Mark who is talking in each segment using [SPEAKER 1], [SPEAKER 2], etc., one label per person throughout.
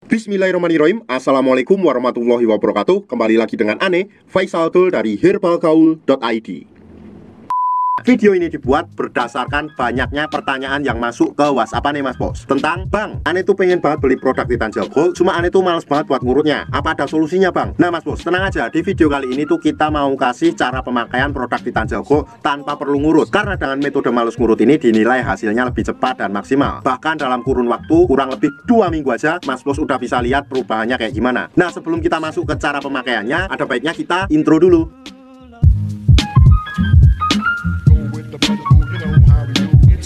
[SPEAKER 1] Bismillahirrahmanirrahim. Assalamualaikum warahmatullahi wabarakatuh. Kembali lagi dengan Ane, Faisal Tool dari herbalgaul.id. Video ini dibuat berdasarkan banyaknya pertanyaan yang masuk ke WhatsApp Ane Mas Bos tentang, Bang, Ane tuh pengen banget beli produk Titan Gel Gold, cuma Ane tuh males banget buat ngurutnya. Apa ada solusinya, Bang? Nah Mas Bos, tenang aja, di video kali ini tuh kita mau kasih cara pemakaian produk Titan Gel Gold tanpa perlu ngurut. Karena dengan metode males ngurut ini dinilai hasilnya lebih cepat dan maksimal. Bahkan dalam kurun waktu kurang lebih 2 minggu aja Mas Bos udah bisa lihat perubahannya kayak gimana. Nah sebelum kita masuk ke cara pemakaiannya, ada baiknya kita intro dulu.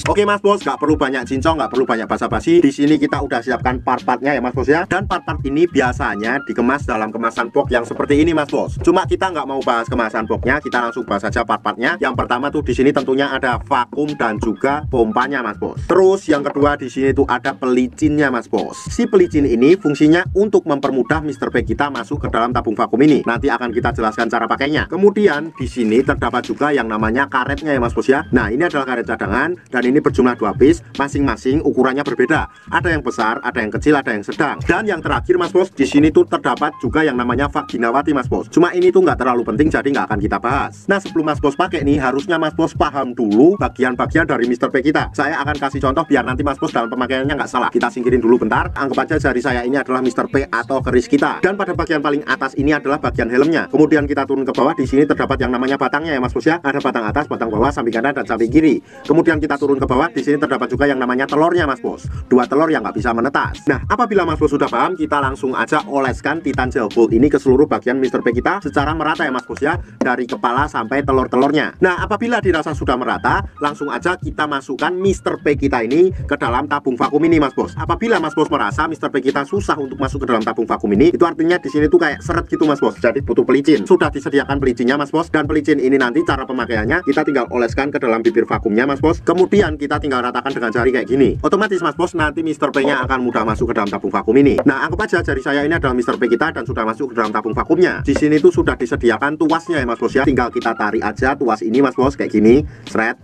[SPEAKER 1] Oke Mas Bos, nggak perlu banyak cincong, nggak perlu banyak basa-basi. Di sini kita udah siapkan part-partnya ya Mas Bos ya. Dan part-part ini biasanya dikemas dalam kemasan box yang seperti ini Mas Bos. Cuma kita nggak mau bahas kemasan boxnya, kita langsung bahas saja part-partnya. Yang pertama tuh di sini tentunya ada vakum dan juga pompanya Mas Bos. Terus yang kedua di sini tuh ada pelicinnya Mas Bos. Si pelicin ini fungsinya untuk mempermudah Mr. P kita masuk ke dalam tabung vakum ini. Nanti akan kita jelaskan cara pakainya. Kemudian di sini terdapat juga yang namanya karetnya ya Mas Bos ya. Nah ini adalah karet cadangan dan ini berjumlah 2 piece, masing-masing ukurannya berbeda. Ada yang besar, ada yang kecil, ada yang sedang. Dan yang terakhir Mas Bos, di sini tuh terdapat juga yang namanya vaginawati Mas Bos. Cuma ini tuh nggak terlalu penting, jadi nggak akan kita bahas. Nah sebelum Mas Bos pakai nih, harusnya Mas Bos paham dulu bagian-bagian dari Mr. P kita. Saya akan kasih contoh biar nanti Mas Bos dalam pemakaiannya nggak salah. Kita singkirin dulu bentar. Anggap aja jari saya ini adalah Mr. P atau keris kita. Dan pada bagian paling atas ini adalah bagian helmnya. Kemudian kita turun ke bawah, di sini terdapat yang namanya batangnya ya Mas Bos ya. Ada batang atas, batang bawah, samping kanan dan samping kiri. Kemudian kita turun ke bawah, di sini terdapat juga yang namanya telurnya Mas Bos. 2 telur yang nggak bisa menetas. Nah apabila Mas Bos sudah paham, kita langsung aja oleskan Titan Gel Gold ini ke seluruh bagian Mr. P kita secara merata ya Mas Bos ya, dari kepala sampai telur-telurnya. Nah apabila dirasa sudah merata, langsung aja kita masukkan Mr. P kita ini ke dalam tabung vakum ini Mas Bos. Apabila Mas Bos merasa Mr. P kita susah untuk masuk ke dalam tabung vakum ini, itu artinya di sini tuh kayak seret gitu Mas Bos. Jadi butuh pelicin. Sudah disediakan pelicinnya Mas Bos, dan pelicin ini nanti cara pemakaiannya kita tinggal oleskan ke dalam bibir vakumnya Mas Bos. Kemudian kita tinggal ratakan dengan jari kayak gini. Otomatis Mas Bos nanti Mr. P nya akan mudah masuk ke dalam tabung vakum ini. Nah anggap aja jari saya ini adalah Mr. P kita dan sudah masuk ke dalam tabung vakumnya. Di sini tuh sudah disediakan tuasnya ya Mas Bos ya. Tinggal kita tarik aja tuas ini Mas Bos kayak gini. Sret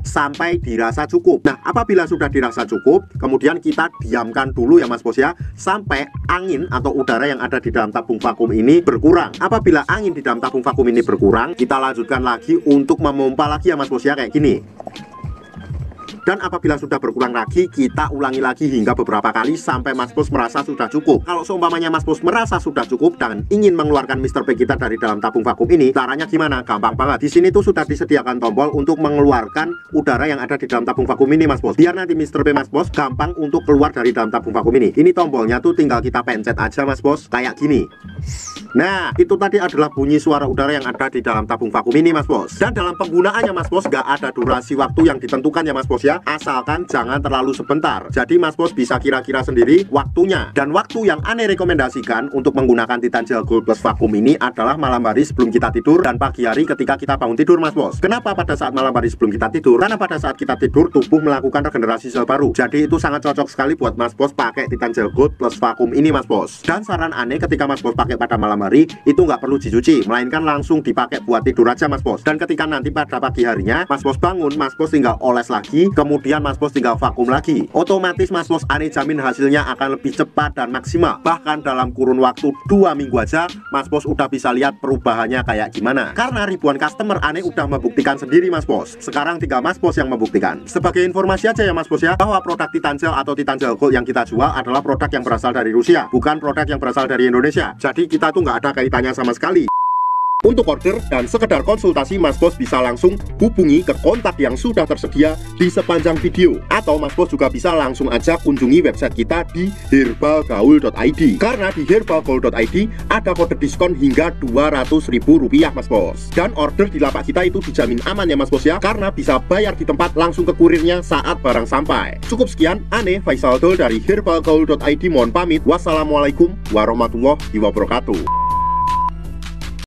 [SPEAKER 1] sampai dirasa cukup. Nah apabila sudah dirasa cukup, kemudian kita diamkan dulu ya Mas Bos ya, sampai angin atau udara yang ada di dalam tabung vakum ini berkurang. Apabila angin di dalam tabung vakum ini berkurang, kita lanjutkan lagi untuk memompa lagi ya Mas Bos ya kayak gini. Dan apabila sudah berkurang lagi, kita ulangi lagi hingga beberapa kali sampai Mas Bos merasa sudah cukup. Kalau seumpamanya Mas Bos merasa sudah cukup dan ingin mengeluarkan Mr. P kita dari dalam tabung vakum ini, caranya gimana? Gampang banget. Di sini tuh sudah disediakan tombol untuk mengeluarkan udara yang ada di dalam tabung vakum ini Mas Bos. Biar nanti Mr. P Mas Bos gampang untuk keluar dari dalam tabung vakum ini. Ini tombolnya tuh tinggal kita pencet aja Mas Bos, kayak gini. Nah, itu tadi adalah bunyi suara udara yang ada di dalam tabung vakum ini Mas Bos. Dan dalam penggunaannya Mas Bos, nggak ada durasi waktu yang ditentukan ya Mas Bos ya. Asalkan jangan terlalu sebentar. Jadi Mas Bos bisa kira-kira sendiri waktunya. Dan waktu yang Ane rekomendasikan untuk menggunakan Titan Gel Gold Plus vakum ini adalah malam hari sebelum kita tidur dan pagi hari ketika kita bangun tidur Mas Bos. Kenapa pada saat malam hari sebelum kita tidur? Karena pada saat kita tidur tubuh melakukan regenerasi sel baru. Jadi itu sangat cocok sekali buat Mas Bos pakai Titan Gel Gold Plus vakum ini Mas Bos. Dan saran Ane ketika Mas Bos pakai pada malam hari itu nggak perlu dicuci, melainkan langsung dipakai buat tidur aja Mas Bos. Dan ketika nanti pada pagi harinya Mas Bos bangun, Mas Bos tinggal oles lagi, kemudian Mas Bos tinggal vakum lagi. Otomatis Mas Bos Ane jamin hasilnya akan lebih cepat dan maksimal. Bahkan dalam kurun waktu 2 minggu aja Mas Bos udah bisa lihat perubahannya kayak gimana. Karena ribuan customer Ane udah membuktikan sendiri Mas Bos. Sekarang tinggal Mas Bos yang membuktikan. Sebagai informasi aja ya Mas Bos ya, bahwa produk Titan Gel atau Titan Gel Gold yang kita jual adalah produk yang berasal dari Rusia, bukan produk yang berasal dari Indonesia. Jadi kita tuh nggak ada kaitannya sama sekali. Untuk order dan sekedar konsultasi, Mas Bos bisa langsung hubungi ke kontak yang sudah tersedia di sepanjang video. Atau Mas Bos juga bisa langsung aja kunjungi website kita di herbalgaul.id. Karena di herbalgaul.id ada kode diskon hingga Rp200.000 Mas Bos. Dan order di lapak kita itu dijamin aman ya Mas Bos ya, karena bisa bayar di tempat langsung ke kurirnya saat barang sampai. Cukup sekian, Ane Faisal Tool dari herbalgaul.id mohon pamit. Wassalamualaikum warahmatullahi wabarakatuh.